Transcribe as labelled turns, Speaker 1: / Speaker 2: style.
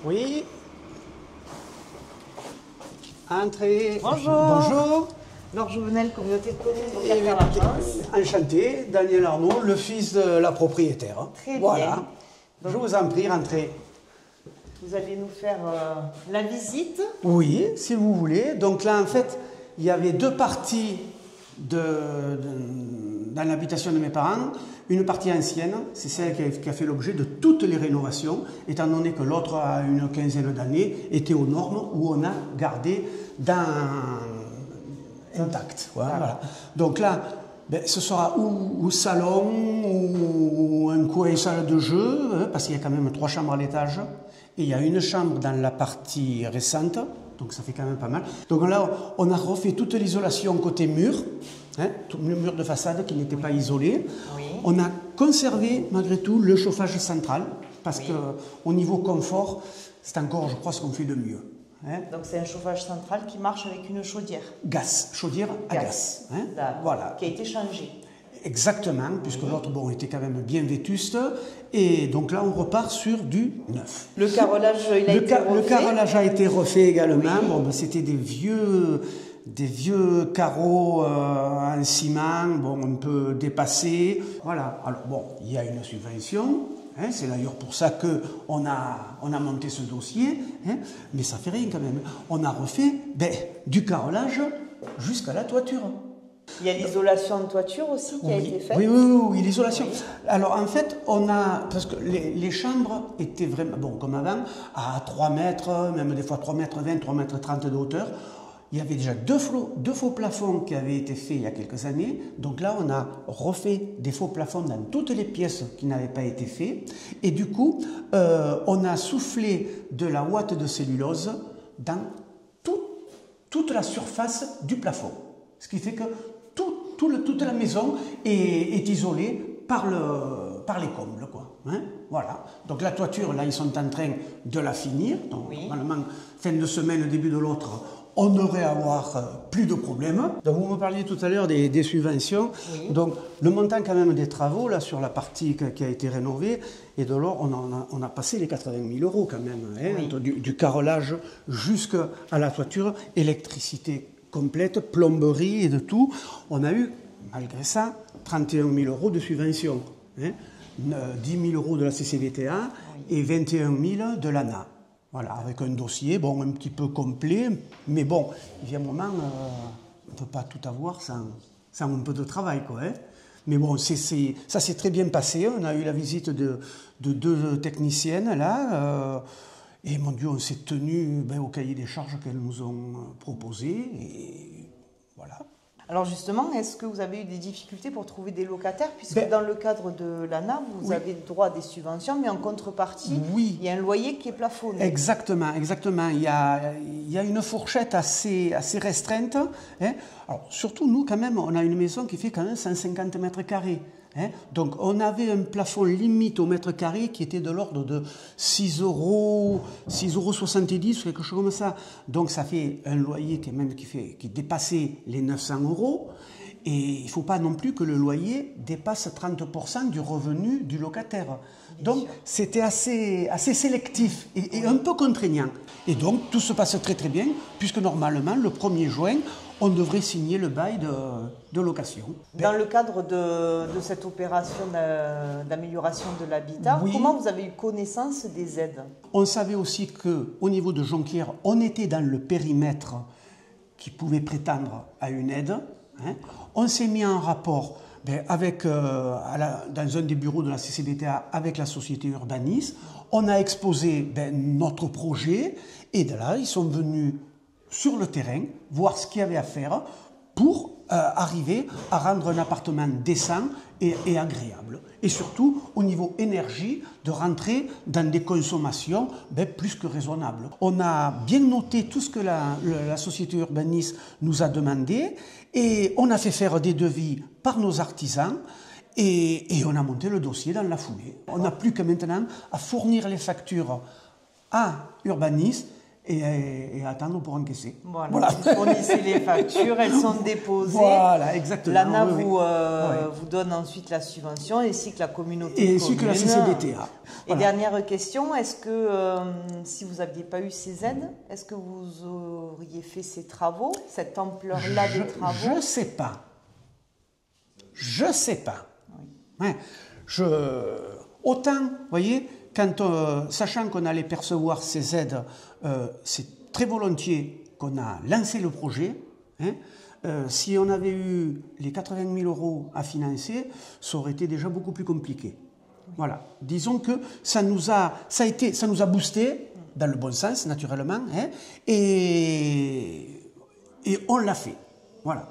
Speaker 1: Oui. Entrez.
Speaker 2: Bonjour.
Speaker 1: Bonjour.
Speaker 2: Laure Jouvenel, communauté de communes Beaucaire-la-France.
Speaker 1: Enchanté, Daniel Arnaud, le fils de la propriétaire.
Speaker 2: Très
Speaker 1: voilà.
Speaker 2: bien.
Speaker 1: Je vous en prie, rentrez.
Speaker 2: Vous allez nous faire la visite.
Speaker 1: Oui, si vous voulez. Donc là, en fait, il y avait deux parties dans l'habitation de mes parents. Une partie ancienne, c'est celle qui a fait l'objet de toutes les rénovations, étant donné que l'autre, à une quinzaine d'années, était aux normes où on a gardé intact. Voilà. Donc là, ce sera ou salon, ou un coin salle de jeu, parce qu'il y a quand même 3 chambres à l'étage, et il y a une chambre dans la partie récente, donc ça fait quand même pas mal. Donc là, on a refait toute l'isolation côté mur, tout le mur de façade qui n'était pas isolé.
Speaker 2: Oui.
Speaker 1: On a conservé malgré tout le chauffage central, parce qu'au niveau confort, c'est encore, je crois, ce qu'on fait de mieux.
Speaker 2: Donc c'est un chauffage central qui marche avec une chaudière.
Speaker 1: Chaudière à gaz.
Speaker 2: Voilà. Qui a été changée.
Speaker 1: Exactement, puisque l'autre était quand même bien vétuste. Et donc là, on repart sur du neuf.
Speaker 2: Le carrelage, il a été refait.
Speaker 1: Le carrelage a été refait également. Oui. Bon, c'était des vieux carreaux en ciment, un peu dépassés. Voilà. Alors bon, il y a une subvention. C'est d'ailleurs pour ça qu'on a monté ce dossier, mais ça fait rien quand même. On a refait du carrelage jusqu'à la toiture.
Speaker 2: Il y a l'isolation de toiture aussi qui a été faite.
Speaker 1: Oui, l'isolation. Oui. Alors en fait, parce que les chambres étaient vraiment, comme avant, à 3 mètres, même des fois 3 mètres 20, 3 mètres 30 de hauteur. Il y avait déjà deux faux plafonds qui avaient été faits il y a quelques années. Donc là, on a refait des faux plafonds dans toutes les pièces qui n'avaient pas été faits. Et du coup, on a soufflé de la ouate de cellulose dans toute la surface du plafond. Ce qui fait que toute la maison est isolée par les combles, quoi. Voilà. Donc la toiture, là, ils sont en train de la finir. Donc, normalement, fin de semaine, début de l'autre, on devrait avoir plus de problèmes. Donc vous me parliez tout à l'heure des subventions. Oui. Donc le montant quand même des travaux, là, sur la partie qui a été rénovée, et de l'or, on a passé les 80 000 € quand même, du carrelage jusqu'à la toiture, électricité complète, plomberie et de tout. On a eu, malgré ça, 31 000 € de subventions. 10 000 € de la CCVTA et 21 000 de l'ANA. Voilà, avec un dossier, un petit peu complet, mais bon, il y a un moment, on ne peut pas tout avoir sans un peu de travail, quoi. Mais bon, ça s'est très bien passé. On a eu la visite de 2 techniciennes, là, et mon Dieu, on s'est tenu au cahier des charges qu'elles nous ont proposé, et voilà.
Speaker 2: Alors justement, est-ce que vous avez eu des difficultés pour trouver des locataires? Puisque dans le cadre de l'ANA, vous avez droit à des subventions, mais en contrepartie, il y a un loyer qui est plafonné.
Speaker 1: Exactement. Il y a une fourchette assez restreinte. Alors, surtout, nous, quand même, on a une maison qui fait quand même 150 mètres carrés. Donc, on avait un plafond limite au mètre carré qui était de l'ordre de 6,70 €, quelque chose comme ça. Donc, ça fait un loyer qui dépassait les 900 €. Et il ne faut pas non plus que le loyer dépasse 30% du revenu du locataire. Donc, c'était assez sélectif et un peu contraignant. Et donc, tout se passe très très bien, puisque normalement, le 1er juin, on devrait signer le bail de location.
Speaker 2: Dans le cadre de cette opération d'amélioration de l'habitat, comment vous avez eu connaissance des aides?
Speaker 1: On savait aussi qu'au niveau de Jonquière, on était dans le périmètre qui pouvait prétendre à une aide. On s'est mis en rapport dans un des bureaux de la CCBTA avec la société Urbanis. On a exposé notre projet et de là, ils sont venus sur le terrain voir ce qu'il y avait à faire pour arriver à rendre un appartement décent et agréable. Et surtout, au niveau énergie, de rentrer dans des consommations plus que raisonnables. On a bien noté tout ce que la société Urbanis nous a demandé et on a fait faire des devis par nos artisans et on a monté le dossier dans la foulée. On n'a plus que maintenant à fournir les factures à Urbanis et attendre pour encaisser.
Speaker 2: Voilà. Vous fournissez les factures, elles sont déposées.
Speaker 1: Voilà, exactement.
Speaker 2: L'ANA vous donne ensuite la subvention, ainsi que la communauté
Speaker 1: et ainsi que la CCDTA.
Speaker 2: Voilà. Et dernière question, est-ce que si vous n'aviez pas eu ces aides, est-ce que vous auriez fait ces travaux, cette ampleur-là de travaux?
Speaker 1: Je ne sais pas. Je ne sais pas. Oui. Ouais. Autant, vous voyez, sachant qu'on allait percevoir ces aides, c'est très volontiers qu'on a lancé le projet. Hein. Si on avait eu les 80 000 € à financer, ça aurait été déjà beaucoup plus compliqué. Voilà. Disons que ça nous a boosté, dans le bon sens, naturellement, hein, et on l'a fait. Voilà.